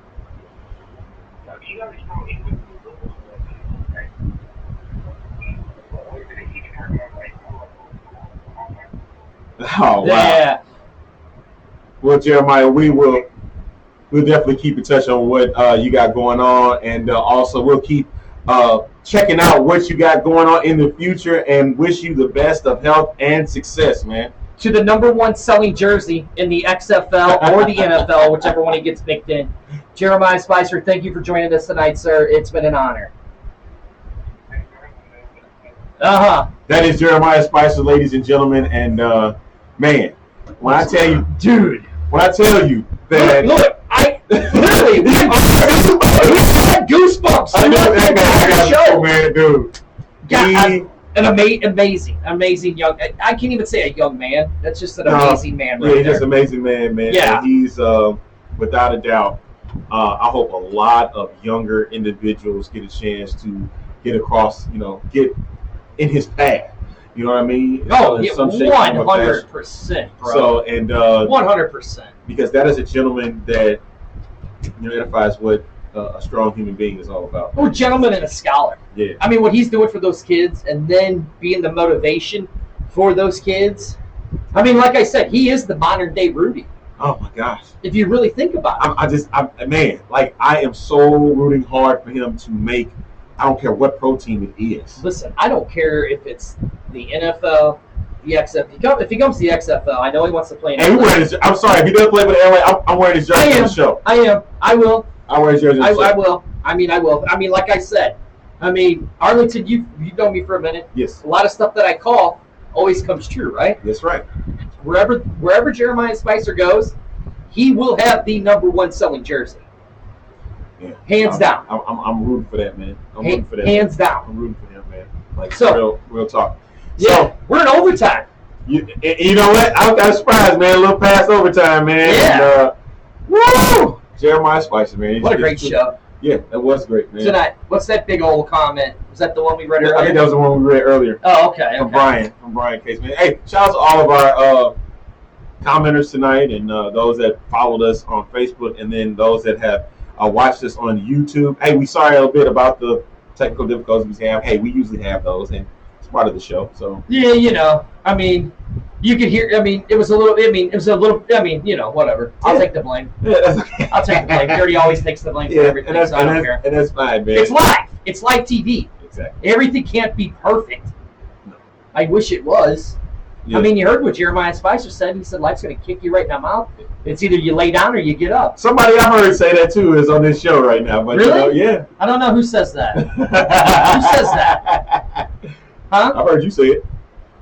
Oh, wow. Yeah. Well, Jeremiah, we'll definitely keep in touch on what you got going on, and also we'll keep checking out what you got going on in the future, and wish you the best of health and success, man. To the number one selling jersey in the XFL or the NFL, whichever one he gets picked in. Jeremiah Spicer, thank you for joining us tonight, sir. It's been an honor. That is Jeremiah Spicer, ladies and gentlemen, and man, when I tell you that look, I literally we had goosebumps. I know that guy show, man, dude. An amazing young. I can't even say a young man. That's just an amazing man, right? Yeah, he's just an amazing man. Yeah, and he's without a doubt. I hope a lot of younger individuals get a chance to get across, get in his path. You know what I mean? Oh, yeah, 100%, bro. So, and 100%. Because that is a gentleman that edifies what a strong human being is all about. Oh, gentleman and a scholar. Yeah. I mean, what he's doing for those kids, and then being the motivation for those kids. I mean, like I said, he is the modern day Rudy. Oh my gosh! If you really think about it, I am so rooting hard for him to make. I don't care what pro team it is. Listen, I don't care if it's the NFL, the XFL. If he comes to the XFL, I know he wants to play in LA. I'm sorry, if he doesn't play with LA, I'm wearing his jersey on the show. I am. I will. I'll wear his jersey on the show. I will. I will. I mean, like I said, Arlington, you've known me for a minute. Yes. A lot of stuff that I call always comes true, right? That's right. Wherever Jeremiah Spicer goes, he will have the number one selling jersey. Yeah. Hands down. I'm rooting for that, man. I'm rooting for that. Hands down. I'm rooting for him, man. Like, so, real talk. Yeah, so, we're in overtime. You know what? I was kind of surprised, man. A little past overtime, man. Yeah. And, woo! Jeremiah Spicer, man. What a great show. Yeah, that was great, man. Tonight, what's that big old comment? Was that the one we read earlier? I think that was the one we read earlier. Oh, okay. From Brian Case, man. Hey, shout out to all of our commenters tonight, and those that followed us on Facebook, and then those that have watched us on YouTube. Hey, we sorry a little bit about the technical difficulties we have. Hey, we usually have those, and it's part of the show. So yeah, I mean, you could hear. I mean, it was a little. Whatever. I'll take the blame. Yeah, that's okay. I'll take the blame. Dirty always takes the blame for everything. So I don't care. And that's fine, man. It's live. It's live TV. Exactly. Everything can't be perfect. No. I wish it was. Yeah. I mean, you heard what Jeremiah Spicer said. He said, life's going to kick you right in the mouth. It's either you lay down or you get up. Somebody I heard say that, too, is on this show right now. But, really? Yeah. I don't know who says that. Who says that? Huh? I heard you say it.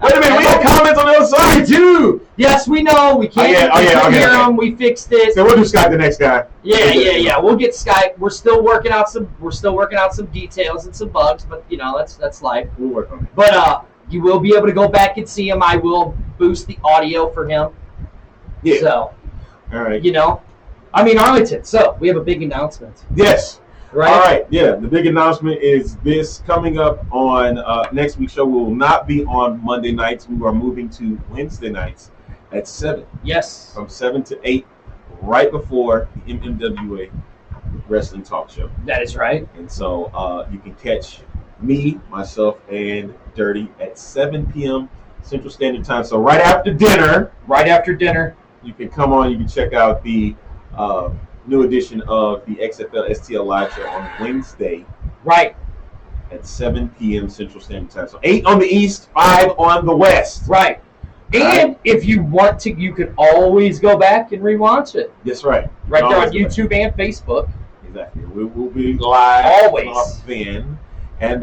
Wait a minute. We have comments on the other side. We do. Yes, we know. We can't hear them. We fixed it. So we'll do Skype the next guy. Yeah. We'll get Skype. We're still working out some details and some bugs, but, that's life. We'll work on it. But, you will be able to go back and see him. I will boost the audio for him. Yeah. So, all right. Arlington. So, we have a big announcement. Yes. Right? All right. Yeah. The big announcement is this coming up on next week's show. We will not be on Monday nights. We are moving to Wednesday nights at 7. Yes. From 7 to 8, right before the MMWA Wrestling Talk Show. That is right. And so you can catch me, myself, and Dirty at 7 p.m. Central Standard Time. So right after dinner, you can come on. You can check out the new edition of the XFL STL Live Show on Wednesday. Right. At 7 p.m. Central Standard Time. So 8 on the East, 5 on the West. Right. And if you want to, you can always go back and rewatch it. That's right. Right there on YouTube and Facebook. Exactly. We will be live. Always. Then. And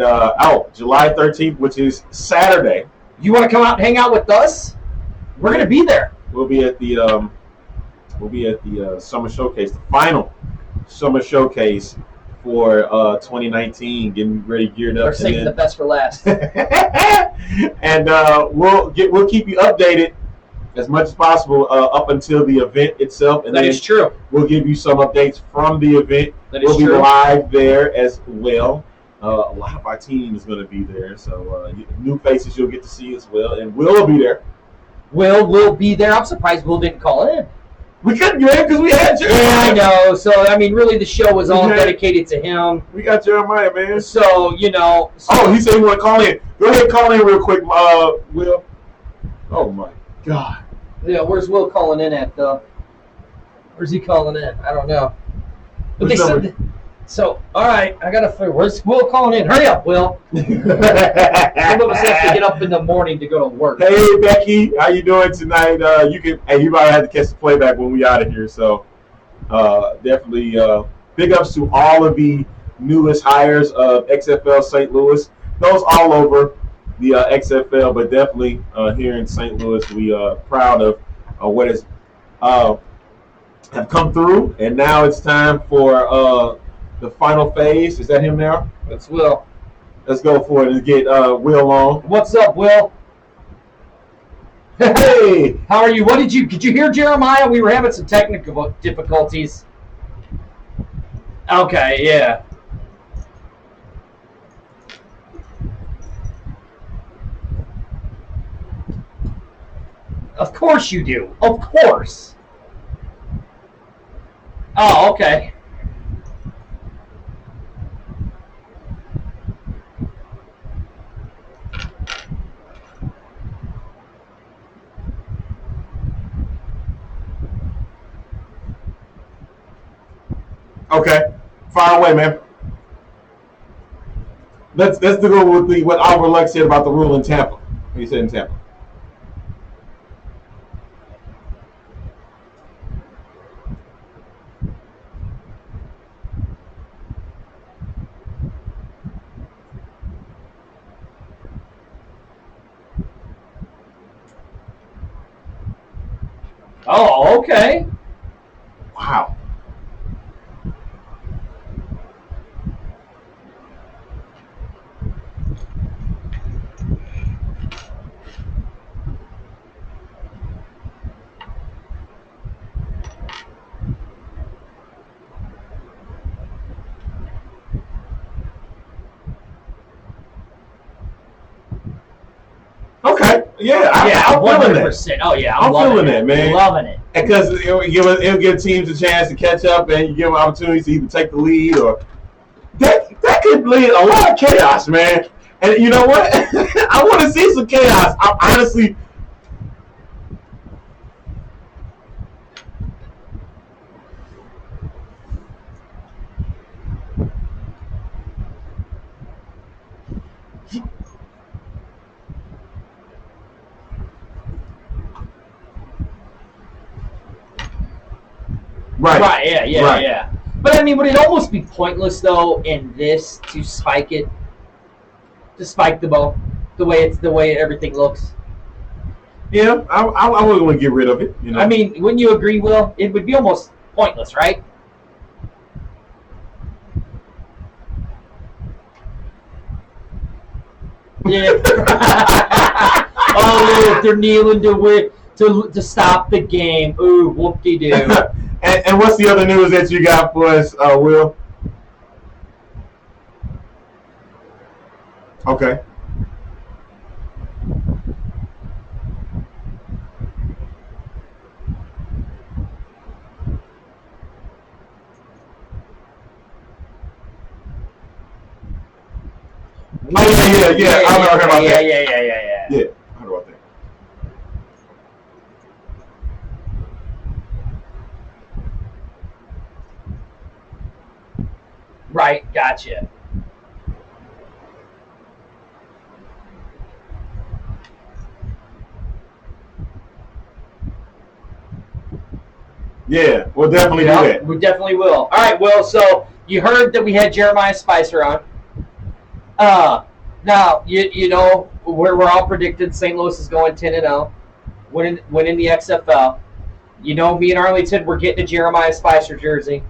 July 13th, which is Saturday. You want to come out and hang out with us? We're going to be there. We'll be at the Summer Showcase, the final Summer Showcase for 2019, getting ready, geared up. They're saving the best for last. And we'll keep you updated as much as possible up until the event itself. And that is true. We'll give you some updates from the event. We'll be live there as well. A lot of our team is going to be there, so new faces you'll get to see as well. And Will be there. Will be there. I'm surprised Will didn't call in. We couldn't get him because we had Jeremiah. Yeah, I know. So, I mean, really the show was all dedicated to him. We got Jeremiah, man. So, you know. Oh, he said he want to call in. Go ahead and call in real quick, Will. Oh, my God. Yeah, where's Will calling in at, though? Where's he calling in? I don't know. But they said... So, all right, I got to figure. Where's Will calling in? Hurry up, Will. Some of us have to get up in the morning to go to work. Hey, Becky, how you doing tonight? You probably have to catch the playback when we out of here. So, definitely big ups to all of the newest hires of XFL St. Louis. Those all over the XFL, but definitely here in St. Louis, we are proud of what has have come through, and now it's time for the final phase. Is that him now? That's Will. Let's go for it and get Will on. What's up, Will? Hey, how are you? Did you hear Jeremiah? We were having some technical difficulties. Okay, yeah. Of course you do. Of course. Oh, okay. Okay, fire away, man. Let's go with what Albert Luck said about the rule in Tampa. What he said in Tampa. Oh, okay. Wow. Okay. Yeah, I'm feeling that. Oh yeah, I'm feeling it, man. Loving it. Because it'll give teams a chance to catch up, and you give them opportunities to either take the lead or that could lead a lot of chaos, man. And you know what? I want to see some chaos. I honestly. Right. Yeah. But I mean, would it almost be pointless though in this to spike the ball, the way everything looks? Yeah, I wouldn't want to get rid of it. You know. I mean, wouldn't you agree, Will? It would be almost pointless, right? Yeah. Oh, they're kneeling to stop the game. Ooh, whoop-de-doo. And what's the other news that you got for us, Will? Okay. Oh, yeah. I heard about that. Yeah. Yeah, I heard about that. Right, gotcha. Yeah, we'll definitely do that. We definitely will. All right, Will, so you heard that we had Jeremiah Spicer on. Now, you know, we're all predicted St. Louis is going 10-0, winning the XFL. You know, me and Arlington, we're getting a Jeremiah Spicer jersey.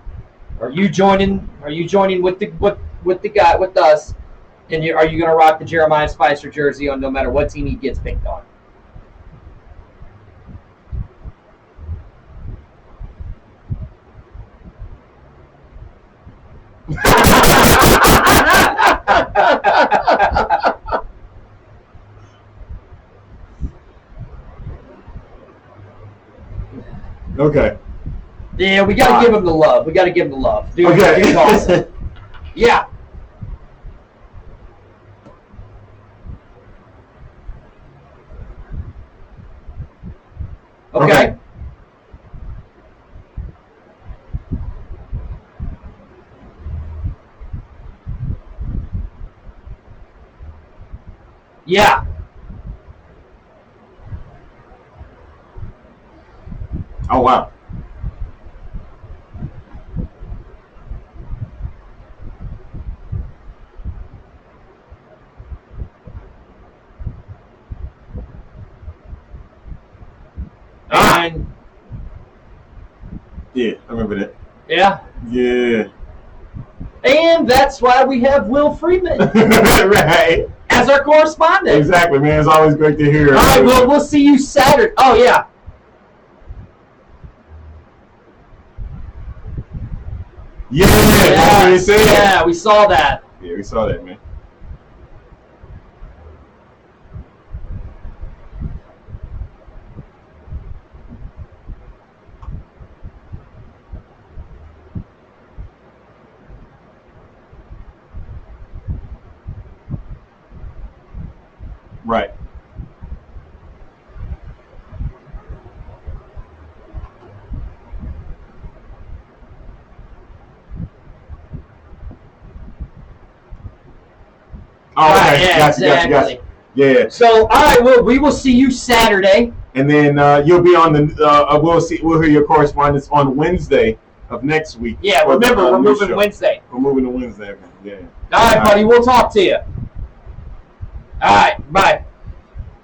Are you joining with the guy with us? And are you going to rock the Jeremiah Spicer jersey on no matter what team he gets picked on? Okay. Yeah, we got to give him the love. Dude, Okay. Dude's awesome. Yeah. Okay. Yeah. Oh, wow. And Yeah, I remember that. yeah. Yeah. And that's why we have Will Freeman Right. as our correspondent. Exactly, man. It's always great to hear. All right, well, we'll see you Saturday. Oh, yeah. Yeah, that's what he said. Yeah, we saw that. Yeah, we saw that, man. Right. Oh, Right, okay. yeah, Gotcha. Yeah. So, all right, well, we will see you Saturday. And then you'll be on the. We'll hear your correspondence on Wednesday of next week. Yeah, for the, remember, we're new moving show. Wednesday. We're moving to Wednesday. Yeah. All right, buddy, we'll talk to you. All right, bye.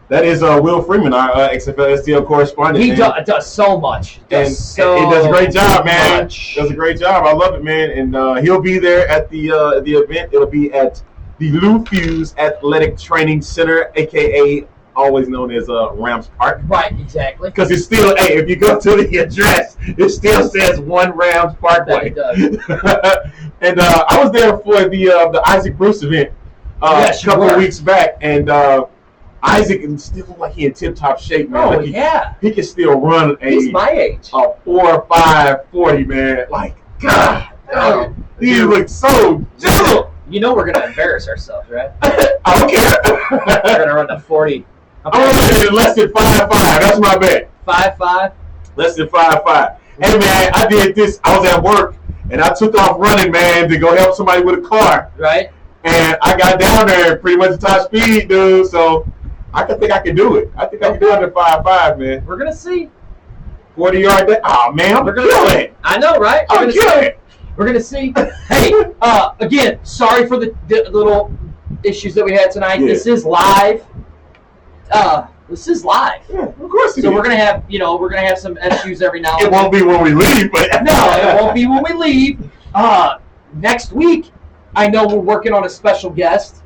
That is Will Freeman, our XFL STL correspondent. He man. does so much. He does a great job, man. Does a great job. I love it, man. And he'll be there at the event. It'll be at the Lou Fuse Athletic Training Center, aka always known as Rams Park. Right, exactly. Because it's still, hey, if you go to the address, it still says 1 Rams Parkway. That it does. And I was there for the Isaac Bruce event a couple of weeks back, and Isaac still look like he in tip-top shape, man. Oh, like yeah. He can still run He's my age. a 4.5 man. Like, God, he looks so gentle. You know we're going to embarrass ourselves, right? I don't care. We're going to run the 40. I'm running less than 5'5". That's my bet. 5'5"? Less than 5'5". Hey, man, I did this. I was at work, and I took off running, man, to go help somebody with a car. Right. And I got down there pretty much at top speed, dude. So I think I can do it. I think I can do it under 5'5", man. We're going to see. 40-yard dash. Oh, man, I'm going to kill it. I know, right? I'm going to kill it. We're going to see. Hey, again, sorry for the little issues that we had tonight. Yeah. This is live. This is live. Yeah, of course it So is. we're gonna have some issues every now and It then. won't be when we leave, but No, it won't be when we leave. Next week, I know we're working on a special guest.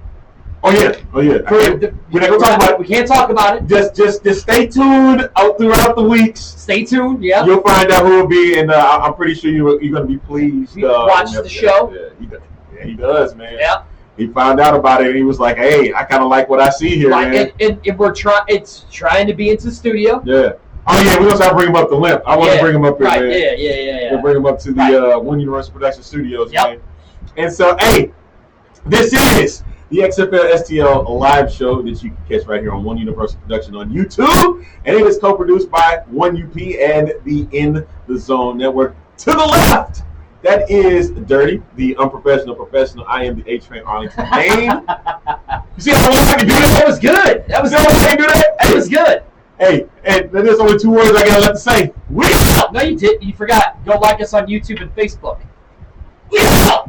Oh yeah. We're not gonna talk about it. We can't talk about it. Just stay tuned out throughout the weeks. Stay tuned. Yeah. You'll find out who it will be, and I'm pretty sure you're gonna be pleased. Watch the show. Yeah, he does, man. Yeah. He found out about it, and he was like, "Hey, I kind of like what I see here, man." And we're it's trying to be into the studio. Yeah. Oh yeah, we're gonna start bringing him up the limp. I want to bring him up here, right. man. Yeah. We'll bring him up to the One Universal Production Studios, man. And so, hey, this is the XFL STL live show that you can catch right here on One Universal Production on YouTube, and it is co-produced by One UP and the In the Zone Network. To the left, that is Dirty, the unprofessional professional. I am the A-Train Arlington Maine. You see how I can do that? That was good. That was See how I can do that? That was good. Hey, and there's only 2 words I gotta let to say. We out. No, you did. You forgot. Go like us on YouTube and Facebook. We out.